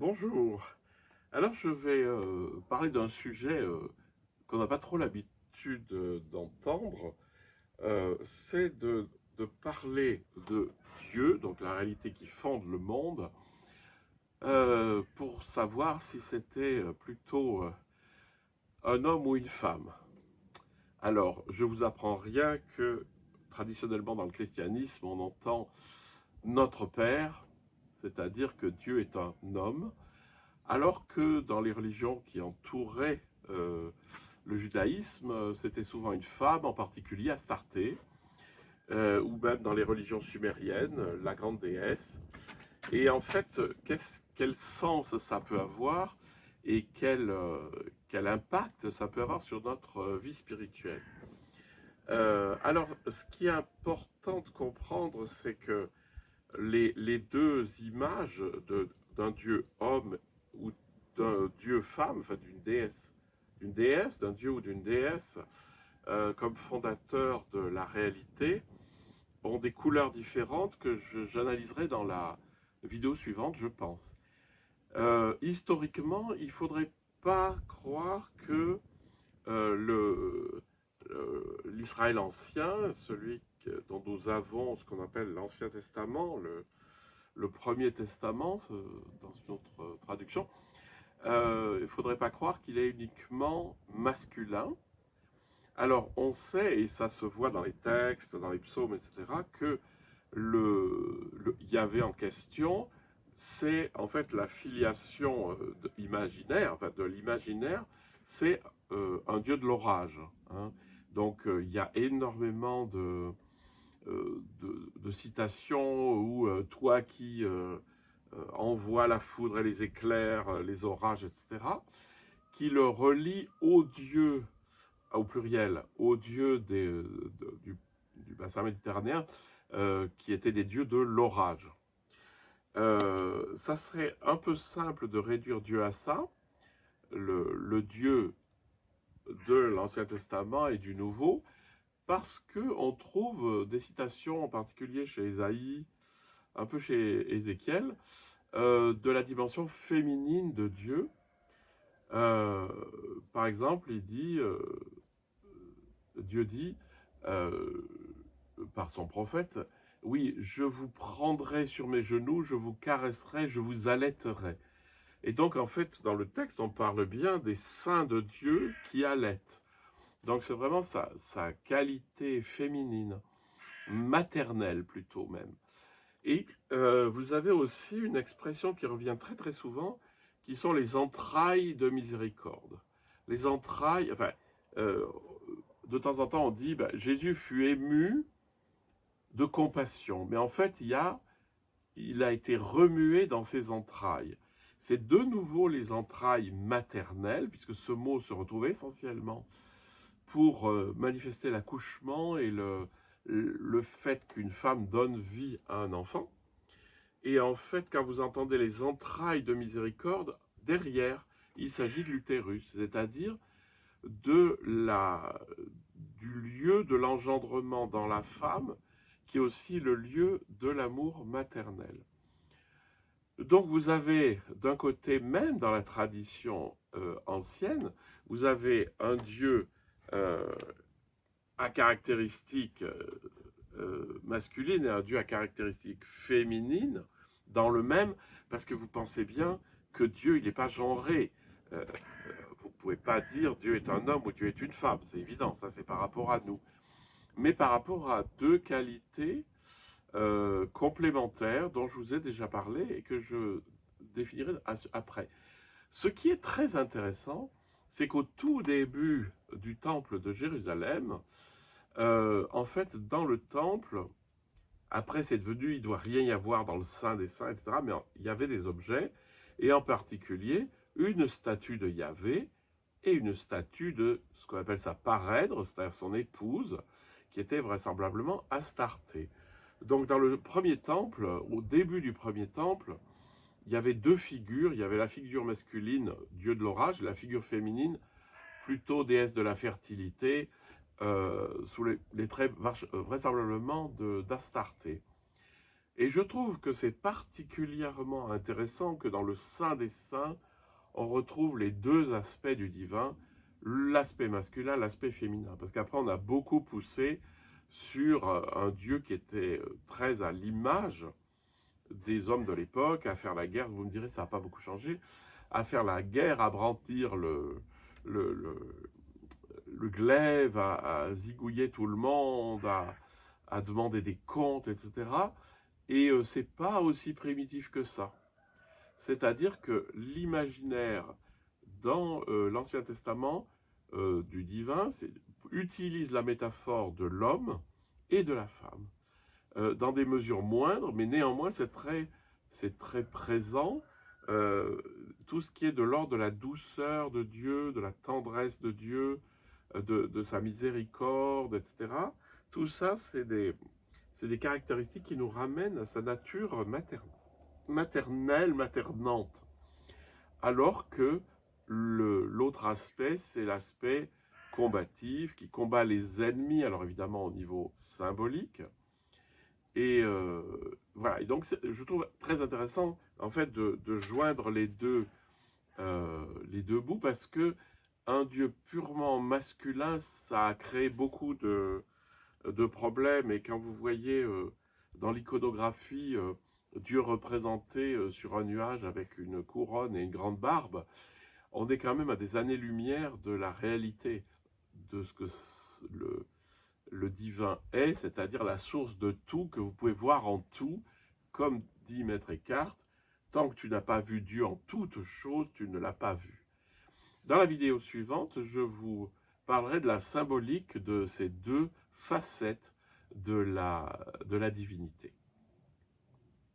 Bonjour. Alors je vais parler d'un sujet qu'on n'a pas trop l'habitude d'entendre. C'est de parler de Dieu, donc la réalité qui fonde le monde, pour savoir si c'était plutôt un homme ou une femme. Alors, je vous apprends rien que traditionnellement dans le christianisme, on entend notre Père, c'est-à-dire que Dieu est un homme. Alors que dans les religions qui entouraient le judaïsme, c'était souvent une femme, en particulier Astarté, ou même dans les religions sumériennes, la grande déesse. Et en fait, quel sens ça peut avoir et quel impact ça peut avoir sur notre vie spirituelle. Alors, ce qui est important de comprendre, c'est que les deux images d'un dieu homme ou d'un dieu femme, enfin d'une déesse, d'un dieu ou d'une déesse, comme fondateur de la réalité, ont des couleurs différentes que j'analyserai dans la vidéo suivante, je pense. Historiquement, il ne faudrait pas croire que l'Israël ancien, dont nous avons ce qu'on appelle l'Ancien Testament, le Premier Testament, dans une autre traduction, il ne faudrait pas croire qu'il est uniquement masculin. Alors on sait, et ça se voit dans les textes, dans les psaumes, etc., que le Yahvé en question, c'est en fait la filiation imaginaire, enfin de l'imaginaire, c'est un dieu de l'orage. Hein. Donc il y a énormément de citations où toi qui envoie la foudre et les éclairs, les orages, etc., qui le relie au dieu, au pluriel, aux dieux du bassin méditerranéen, qui étaient des dieux de l'orage. Ça serait un peu simple de réduire Dieu à ça, le Dieu de l'Ancien Testament et du Nouveau, parce qu'on trouve des citations, en particulier chez Ésaïe, un peu chez Ézéchiel, de la dimension féminine de Dieu. Par exemple, Dieu dit euh, par son prophète, oui, je vous prendrai sur mes genoux, je vous caresserai, je vous allaiterai. Et donc, en fait, dans le texte, on parle bien des seins de Dieu qui allaitent. Donc, c'est vraiment sa qualité féminine, maternelle plutôt même. Et vous avez aussi une expression qui revient très très souvent, qui sont les entrailles de miséricorde. Les entrailles, enfin, euh, de temps en temps on dit, ben, Jésus fut ému de compassion, mais en fait il a été remué dans ses entrailles. C'est de nouveau les entrailles maternelles, puisque ce mot se retrouve essentiellement pour manifester l'accouchement et le fait qu'une femme donne vie à un enfant. Et en fait, quand vous entendez les entrailles de miséricorde, derrière, il s'agit de l'utérus, c'est-à-dire de du lieu de l'engendrement dans la femme, qui est aussi le lieu de l'amour maternel. Donc vous avez d'un côté, même dans la tradition ancienne, vous avez un Dieu euh, à caractéristiques masculines et un Dieu à caractéristiques féminines dans le même, parce que vous pensez bien que Dieu, il n'est pas genré. Euh, vous ne pouvez pas dire Dieu est un homme ou Dieu est une femme, c'est évident, ça c'est par rapport à nous. Mais par rapport à deux qualités complémentaires dont je vous ai déjà parlé et que je définirai après. Ce qui est très intéressant, c'est qu'au tout début du temple de Jérusalem, en fait, dans le temple, après c'est devenu, il ne doit rien y avoir dans le Saint des Saints, etc., mais il y avait des objets, et en particulier une statue de Yahvé et une statue de ce qu'on appelle sa parèdre, c'est-à-dire son épouse, qui était vraisemblablement Astarté. Donc dans le premier temple, au début du premier temple, il y avait deux figures. Il y avait la figure masculine, dieu de l'orage, et la figure féminine, plutôt déesse de la fertilité, sous les traits vraisemblablement d'Astarté. Et je trouve que c'est particulièrement intéressant que dans le Saint des Saints, on retrouve les deux aspects du divin, l'aspect masculin, l'aspect féminin. Parce qu'après, on a beaucoup poussé sur un Dieu qui était très à l'image des hommes de l'époque, à faire la guerre, vous me direz, ça n'a pas beaucoup changé, à faire la guerre, à brandir le, le, le glaive, à zigouiller tout le monde, à demander des comptes, etc. Et c'est pas aussi primitif que ça. C'est-à-dire que l'imaginaire dans l'Ancien Testament du divin utilise la métaphore de l'homme et de la femme dans des mesures moindres, mais néanmoins c'est très présent. Tout ce qui est de l'ordre de la douceur de Dieu, de la tendresse de Dieu, de sa miséricorde, etc. Tout ça, c'est des caractéristiques qui nous ramènent à sa nature maternelle, maternante. Alors que l'autre aspect, c'est l'aspect combatif, qui combat les ennemis, alors évidemment au niveau symbolique. Et voilà, et donc je trouve très intéressant en fait de joindre les deux bouts, parce que un Dieu purement masculin, ça a créé beaucoup de problèmes. Et quand vous voyez dans l'iconographie Dieu représenté sur un nuage avec une couronne et une grande barbe, on est quand même à des années-lumière de la réalité de ce que le divin est, c'est-à-dire la source de tout, que vous pouvez voir en tout, comme dit Maître Eckhart, tant que tu n'as pas vu Dieu en toutes choses, tu ne l'as pas vu. Dans la vidéo suivante, je vous parlerai de la symbolique de ces deux facettes de la divinité.